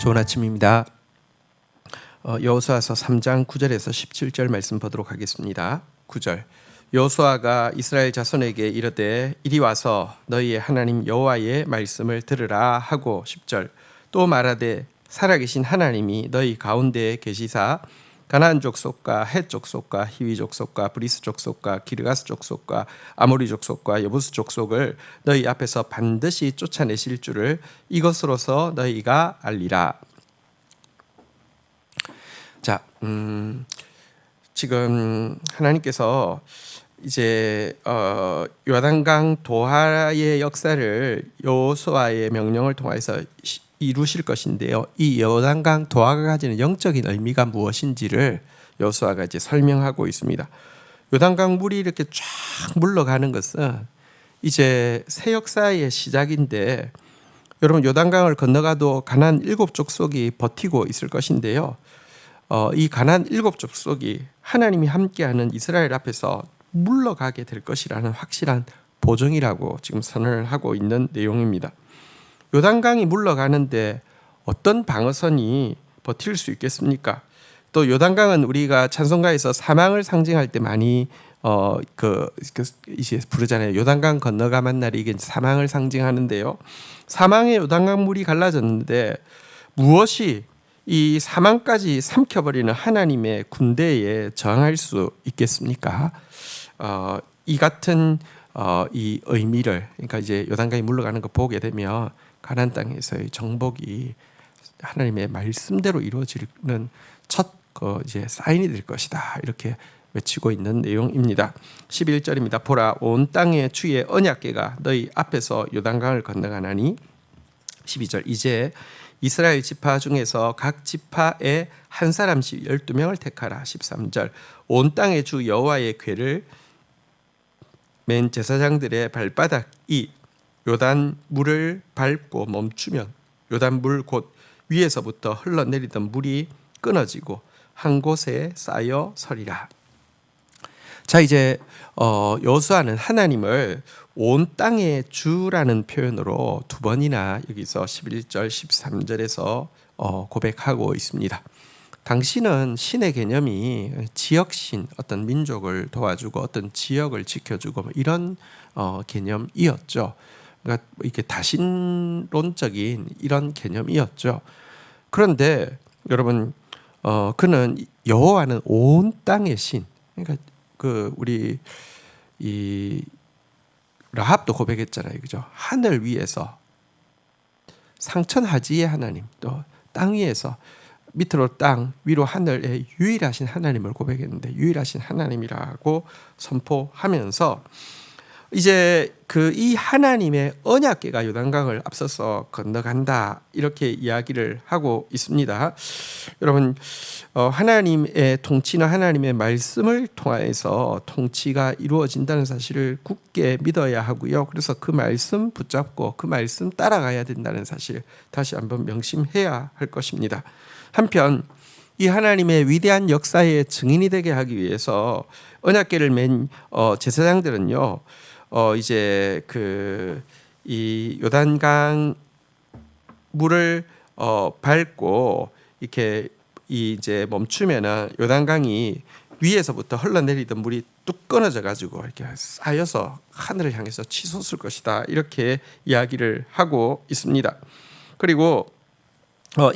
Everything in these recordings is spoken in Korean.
좋은 아침입니다. 여호수아서 3장 9절에서 17절 말씀 보도록 하겠습니다. 9절 여호수아가 이스라엘 자손에게 이르되 이리 와서 너희의 하나님 여호와의 말씀을 들으라 하고 10절 또 말하되 살아계신 하나님이 너희 가운데에 계시사 가나안 족속과 헷 족속과 히위 족속과 브리스 족속과 기르가스 족속과 아모리 족속과 여부스 족속을 너희 앞에서 반드시 쫓아내실 줄을 이것으로서 너희가 알리라. 자, 지금 하나님께서 이제 요단강 도하의 역사를 여호수아의 명령을 통해서 이루실 것인데요. 이 요단강 도하가 가지는 영적인 의미가 무엇인지를 여호수아가 이제 설명하고 있습니다. 요단강 물이 이렇게 쫙 물러가는 것은 이제 새 역사의 시작인데, 여러분 요단강을 건너가도 가나안 7족속이 버티고 있을 것인데요. 이 가나안 7족속이 하나님이 함께하는 이스라엘 앞에서 물러가게 될 것이라는 확실한 보증이라고 지금 선언을 하고 있는 내용입니다. 요단강이 물러가는데 어떤 방어선이 버틸 수 있겠습니까? 또 요단강은 우리가 찬송가에서 사망을 상징할 때 많이 이제 부르잖아요. 요단강 건너가만 날이 이게 사망을 상징하는데요. 사망의 요단강 물이 갈라졌는데 무엇이 이 사망까지 삼켜버리는 하나님의 군대에 저항할 수 있겠습니까? 이 같은 이 의미를, 그러니까 이제 요단강이 물러가는 거 보게 되면 가나안 땅에서의 정복이 하나님의 말씀대로 이루어지는 첫 이제 사인이 될 것이다, 이렇게 외치고 있는 내용입니다. 11절입니다. 보라, 온 땅의 주의 언약궤가 너희 앞에서 요단강을 건너가나니. 12절 이제 이스라엘 지파 중에서 각 지파에 한 사람씩 12명을 택하라. 13절 온 땅의 주 여호와의 궤를 맨 제사장들의 발바닥이 요단 물을 밟고 멈추면 요단 물 곧 위에서부터 흘러내리던 물이 끊어지고 한 곳에 쌓여 서리라. 자, 이제 여호수아는 하나님을 온 땅의 주라는 표현으로 두 번이나 여기서 11절 13절에서 고백하고 있습니다. 당시는 신의 개념이 지역신, 어떤 민족을 도와주고 어떤 지역을 지켜주고 이런 개념이었죠. 그러니까 이렇게 다신론적인 이런 개념이었죠. 그런데 여러분, 그는 여호와는 온 땅의 신. 그러니까 우리 이 라합도 고백했잖아요, 그죠? 하늘 위에서 상천하지의 하나님, 또 땅 위에서 밑으로 땅, 위로 하늘의 유일하신 하나님을 고백했는데, 유일하신 하나님이라고 선포하면서 이제 이 하나님의 언약궤가 요단강을 앞서서 건너간다, 이렇게 이야기를 하고 있습니다. 여러분, 하나님의 통치는 하나님의 말씀을 통해서 통치가 이루어진다는 사실을 굳게 믿어야 하고요. 그래서 그 말씀 붙잡고 그 말씀 따라가야 된다는 사실 다시 한번 명심해야 할 것입니다. 한편 이 하나님의 위대한 역사의 증인이 되게 하기 위해서 언약궤를 맨 제사장들은요, 이제 이 요단강 물을 밟고 이렇게 이제 멈추면은 요단강이 위에서부터 흘러내리던 물이 뚝 끊어져 가지고 이렇게 쌓여서 하늘을 향해서 치솟을 것이다, 이렇게 이야기를 하고 있습니다. 그리고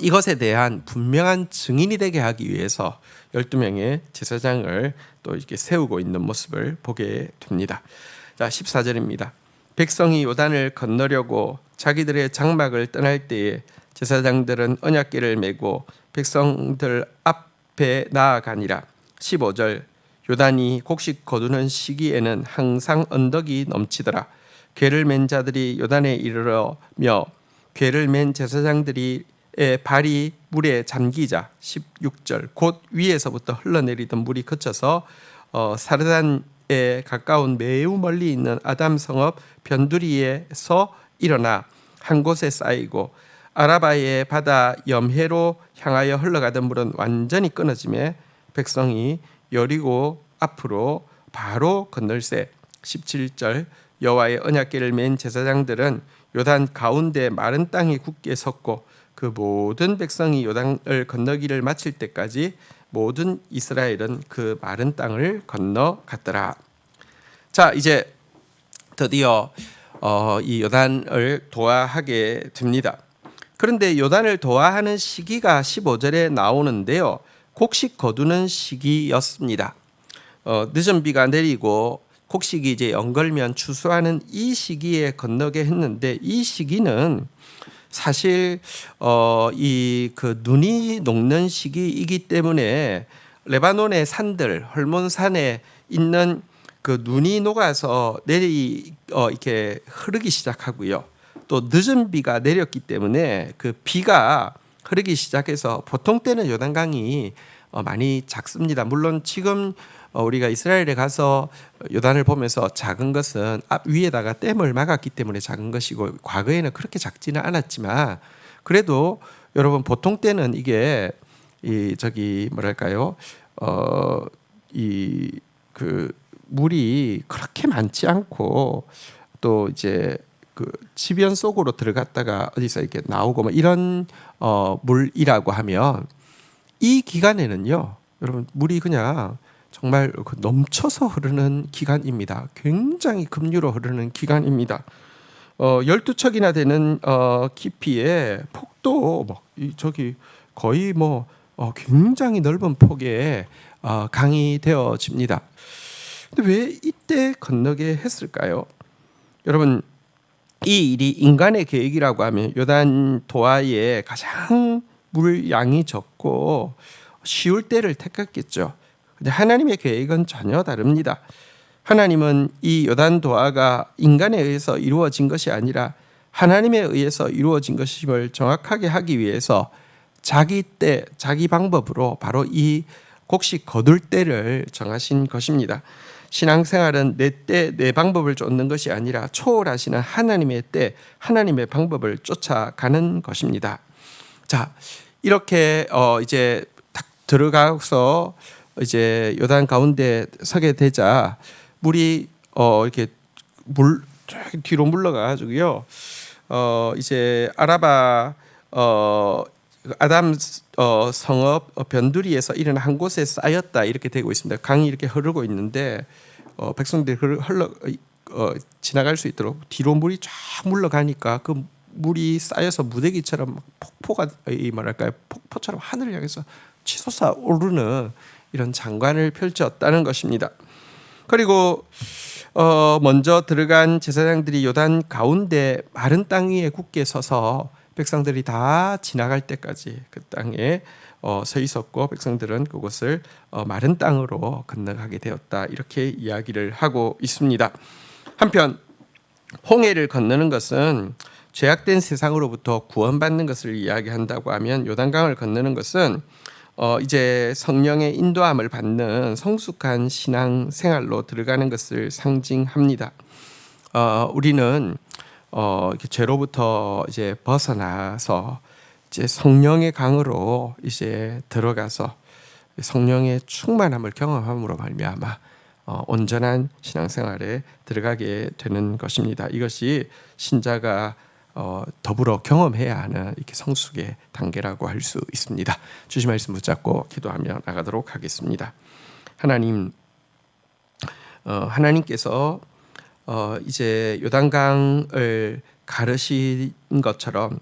이것에 대한 분명한 증인이 되게 하기 위해서 12명의 제사장을 또 이렇게 세우고 있는 모습을 보게 됩니다. 자, 14절입니다. 백성이 요단을 건너려고 자기들의 장막을 떠날 때에 제사장들은 언약궤를 메고 백성들 앞에 나아가니라. 15절 요단이 곡식 거두는 시기에는 항상 언덕이 넘치더라. 궤를 맨 자들이 요단에 이르러며 궤를 맨 제사장들이 발이 물에 잠기자. 16절 곧 위에서부터 흘러내리던 물이 그쳐서 사르단에 가까운 매우 멀리 있는 아담 성읍 변두리에서 일어나 한 곳에 쌓이고 아라바의 바다 염해로 향하여 흘러가던 물은 완전히 끊어지매 백성이 여리고 앞으로 바로 건널세. 17절 여호와의 언약궤를 맨 제사장들은 요단 가운데 마른 땅이 굳게 섰고 그 모든 백성이 요단을 건너기를 마칠 때까지 모든 이스라엘은 그 마른 땅을 건너갔더라. 자, 이제 드디어 이 요단을 도하하게 됩니다. 그런데 요단을 도하하는 시기가 15절에 나오는데요. 곡식 거두는 시기였습니다. 늦은 비가 내리고 곡식이 이제 연걸면 추수하는 이 시기에 건너게 했는데, 이 시기는 사실 이 그 눈이 녹는 시기이기 때문에 레바논의 산들, 헐몬산에 있는 그 눈이 녹아서 이렇게 흐르기 시작하고요. 또 늦은 비가 내렸기 때문에 그 비가 흐르기 시작해서 보통 때는 요단강이 많이 작습니다. 물론 지금 우리가 이스라엘에 가서 요단을 보면서 작은 것은 앞 위에다가 댐을 막았기 때문에 작은 것이고, 과거에는 그렇게 작지는 않았지만 그래도 여러분 보통 때는 이게 이 그 물이 그렇게 많지 않고, 또 이제 그 지변 속으로 들어갔다가 어디서 이렇게 나오고 뭐 이런 물이라고 하면, 이 기간에는요, 여러분 물이 그냥 정말 넘쳐서 흐르는 기간입니다. 굉장히 급류로 흐르는 기간입니다. 12척이나 되는 깊이의 폭도 저기 거의 굉장히 넓은 폭의 강이 되어집니다. 근데 왜 이때 건너게 했을까요? 여러분, 이 일이 인간의 계획이라고 하면 요단 도하에 가장 물양이 적고 쉬울 때를 택했겠죠. 근데 하나님의 계획은 전혀 다릅니다. 하나님은 이 요단 도하가 인간에 의해서 이루어진 것이 아니라 하나님에 의해서 이루어진 것임을 정확하게 하기 위해서 자기 때, 자기 방법으로 바로 이 곡식 거둘 때를 정하신 것입니다. 신앙생활은 내 때, 내 방법을 쫓는 것이 아니라 초월하시는 하나님의 때, 하나님의 방법을 쫓아가는 것입니다. 자, 이렇게 이제 딱 들어가서 이제 요단 가운데 서게 되자 물이 이렇게 뒤로 물러가가지고요. 이제 아라바 아담 성읍 변두리에서 일어난 한 곳에 쌓였다, 이렇게 되고 있습니다. 강이 이렇게 흐르고 있는데 백성들이 지나갈 수 있도록 뒤로 물이 쫙 물러가니까 그 물이 쌓여서 무대기처럼 폭포처럼 하늘을 향해서 치솟아 오르는 이런 장관을 펼쳤다는 것입니다. 그리고 먼저 들어간 제사장들이 요단 가운데 마른 땅 위에 굳게 서서 백성들이 다 지나갈 때까지 그 땅에 서 있었고, 백성들은 그곳을 마른 땅으로 건너가게 되었다, 이렇게 이야기를 하고 있습니다. 한편 홍해를 건너는 것은 죄악된 세상으로부터 구원받는 것을 이야기한다고 하면, 요단강을 건너는 것은 이제 성령의 인도함을 받는 성숙한 신앙 생활로 들어가는 것을 상징합니다. 우리는 죄로부터 이제 벗어나서 이제 성령의 강으로 이제 들어가서 성령의 충만함을 경험함으로 말미암아 온전한 신앙생활에 들어가게 되는 것입니다. 이것이 신자가 더불어 경험해야 하는 이렇게 성숙의 단계라고 할 수 있습니다. 주신 말씀 붙잡고 기도하며 나가도록 하겠습니다. 하나님께서 이제 요단강을 가르신 것처럼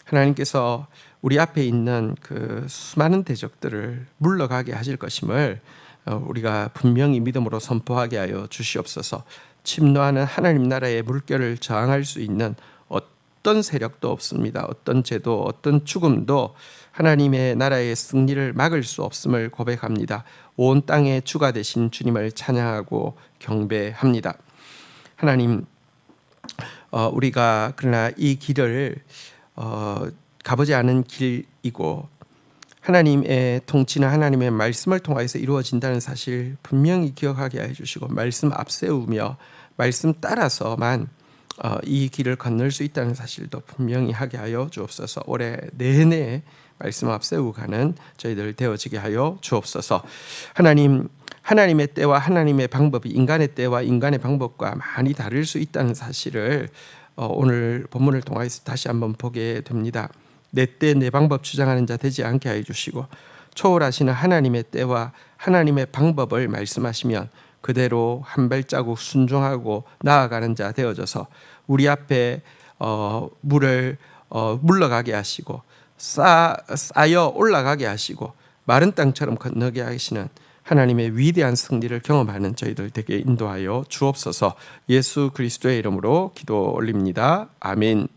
하나님께서 우리 앞에 있는 그 수많은 대적들을 물러가게 하실 것임을 우리가 분명히 믿음으로 선포하게 하여 주시옵소서. 침노하는 하나님 나라의 물결을 저항할 수 있는 어떤 세력도 없습니다. 어떤 죄도, 어떤 죽음도 하나님의 나라의 승리를 막을 수 없음을 고백합니다. 온 땅의 주가 되신 주님을 찬양하고 경배합니다. 하나님, 우리가 그러나 이 길을 가보지 않은 길이고, 하나님의 통치는 하나님의 말씀을 통해서 이루어진다는 사실 분명히 기억하게 해주시고, 말씀 앞세우며 말씀 따라서만 이 길을 건널 수 있다는 사실도 분명히 하게 하여 주옵소서. 올해 내내 말씀 앞세우고 가는 저희들 되어지게 하여 주옵소서. 하나님의 때와 하나님의 방법이 인간의 때와 인간의 방법과 많이 다를 수 있다는 사실을 오늘 본문을 통해서 다시 한번 보게 됩니다. 내 때 내 방법 주장하는 자 되지 않게 하여 주시고 초월하시는 하나님의 때와 하나님의 방법을 말씀하시면 그대로 한 발자국 순종하고 나아가는 자 되어져서 우리 앞에 물을 물러가게 하시고 쌓여 올라가게 하시고 마른 땅처럼 건너게 하시는 하나님의 위대한 승리를 경험하는 저희들 되게 인도하여 주옵소서. 예수 그리스도의 이름으로 기도 올립니다. 아멘.